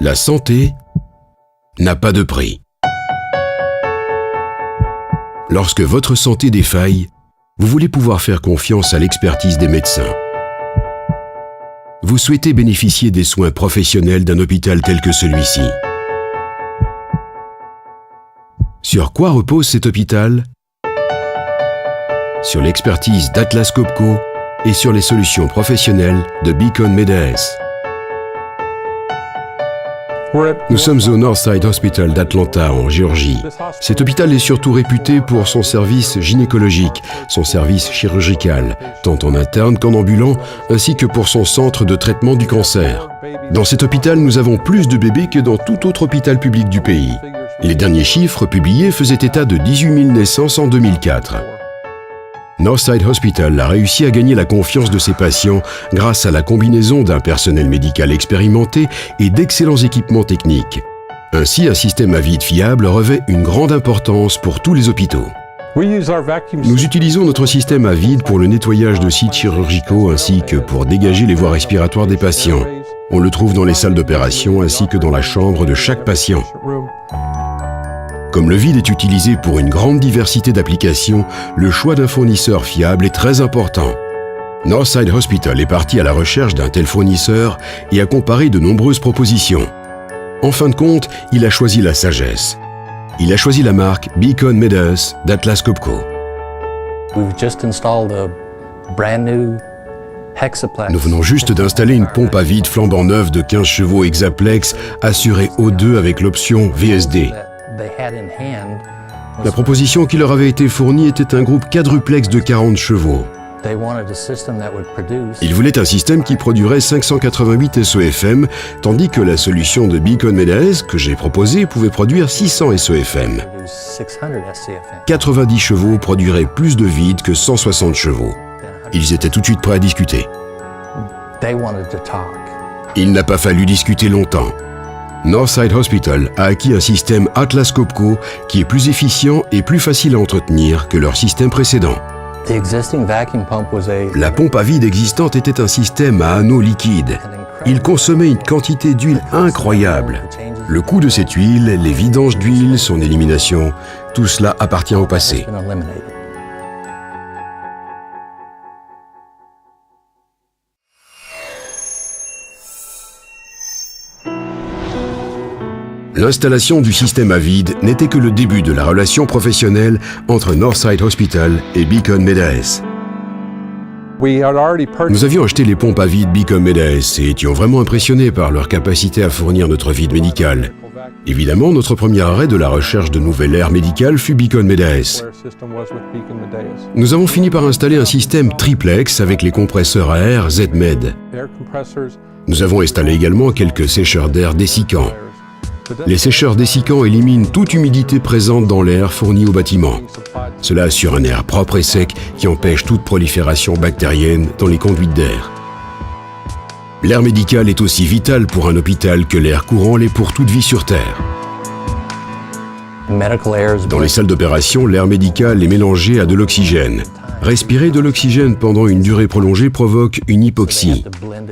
La santé n'a pas de prix. Lorsque votre santé défaille, vous voulez pouvoir faire confiance à l'expertise des médecins. Vous souhaitez bénéficier des soins professionnels d'un hôpital tel que celui-ci. Sur quoi repose cet hôpital? Sur l'expertise d'Atlas Copco et sur les solutions professionnelles de Beacon Medaes. Nous sommes au Northside Hospital d'Atlanta, en Géorgie. Cet hôpital est surtout réputé pour son service gynécologique, son service chirurgical, tant en interne qu'en ambulant, ainsi que pour son centre de traitement du cancer. Dans cet hôpital, nous avons plus de bébés que dans tout autre hôpital public du pays. Les derniers chiffres publiés faisaient état de 18 000 naissances en 2004. Northside Hospital a réussi à gagner la confiance de ses patients grâce à la combinaison d'un personnel médical expérimenté et d'excellents équipements techniques. Ainsi, un système à vide fiable revêt une grande importance pour tous les hôpitaux. Nous utilisons notre système à vide pour le nettoyage de sites chirurgicaux ainsi que pour dégager les voies respiratoires des patients. On le trouve dans les salles d'opération ainsi que dans la chambre de chaque patient. Comme le vide est utilisé pour une grande diversité d'applications, le choix d'un fournisseur fiable est très important. Northside Hospital est parti à la recherche d'un tel fournisseur et a comparé de nombreuses propositions. En fin de compte, il a choisi la sagesse. Il a choisi la marque Beacon Medaes d'Atlas Copco. Nous venons juste d'installer une pompe à vide flambant neuve de 15 chevaux Hexaplex assurée O2 avec l'option VSD. La proposition qui leur avait été fournie était un groupe quadruplex de 40 chevaux. Ils voulaient un système qui produirait 588 SOFM, tandis que la solution de Beacon Medaes que j'ai proposée pouvait produire 600 SOFM. 90 chevaux produiraient plus de vide que 160 chevaux. Ils étaient tout de suite prêts à discuter. Il n'a pas fallu discuter longtemps. Northside Hospital a acquis un système Atlas Copco qui est plus efficient et plus facile à entretenir que leur système précédent. La pompe à vide existante était un système à anneaux liquides. Il consommait une quantité d'huile incroyable. Le coût de cette huile, les vidanges d'huile, son élimination, tout cela appartient au passé. L'installation du système à vide n'était que le début de la relation professionnelle entre Northside Hospital et Beacon Medaes. Nous avions acheté les pompes à vide Beacon Medaes et étions vraiment impressionnés par leur capacité à fournir notre vide médical. Évidemment, notre premier arrêt de la recherche de nouvelle aire médicale fut Beacon Medaes. Nous avons fini par installer un système triplex avec les compresseurs à air Z-Med. Nous avons installé également quelques sécheurs d'air dessicants. Les sécheurs dessicants éliminent toute humidité présente dans l'air fourni au bâtiment. Cela assure un air propre et sec qui empêche toute prolifération bactérienne dans les conduites d'air. L'air médical est aussi vital pour un hôpital que l'air courant l'est pour toute vie sur Terre. Dans les salles d'opération, l'air médical est mélangé à de l'oxygène. Respirer de l'oxygène pendant une durée prolongée provoque une hypoxie.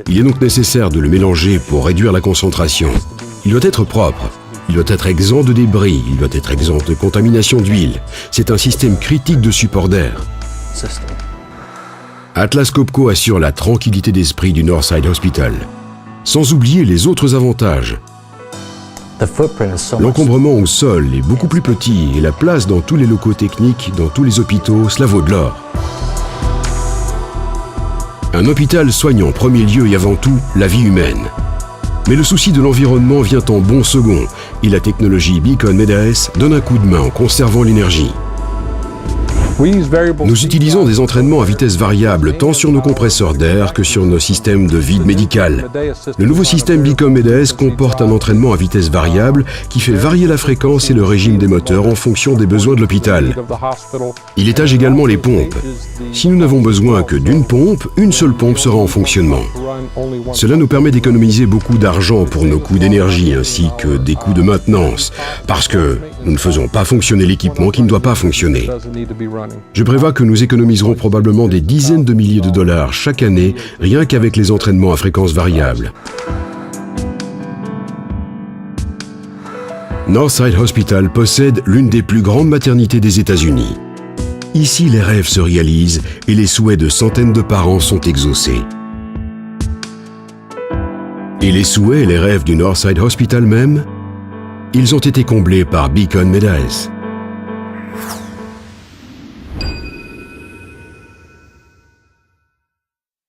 Il est donc nécessaire de le mélanger pour réduire la concentration. Il doit être propre, il doit être exempt de débris, il doit être exempt de contamination d'huile. C'est un système critique de support d'air. Atlas Copco assure la tranquillité d'esprit du Northside Hospital, sans oublier les autres avantages. L'encombrement au sol est beaucoup plus petit et la place dans tous les locaux techniques, dans tous les hôpitaux, cela vaut de l'or. Un hôpital soigne en premier lieu et avant tout la vie humaine. Mais le souci de l'environnement vient en bon second et la technologie Beacon Medaes donne un coup de main en conservant l'énergie. Nous utilisons des entraînements à vitesse variable tant sur nos compresseurs d'air que sur nos systèmes de vide médical. Le nouveau système Beacon Medaes comporte un entraînement à vitesse variable qui fait varier la fréquence et le régime des moteurs en fonction des besoins de l'hôpital. Il étage également les pompes. Si nous n'avons besoin que d'une pompe, une seule pompe sera en fonctionnement. Cela nous permet d'économiser beaucoup d'argent pour nos coûts d'énergie ainsi que des coûts de maintenance, parce que nous ne faisons pas fonctionner l'équipement qui ne doit pas fonctionner. Je prévois que nous économiserons probablement des dizaines de milliers de dollars chaque année, rien qu'avec les entraînements à fréquence variable. Northside Hospital possède l'une des plus grandes maternités des États-Unis. Ici, les rêves se réalisent et les souhaits de centaines de parents sont exaucés. Et les souhaits et les rêves du Northside Hospital même, ils ont été comblés par Beacon Medalist.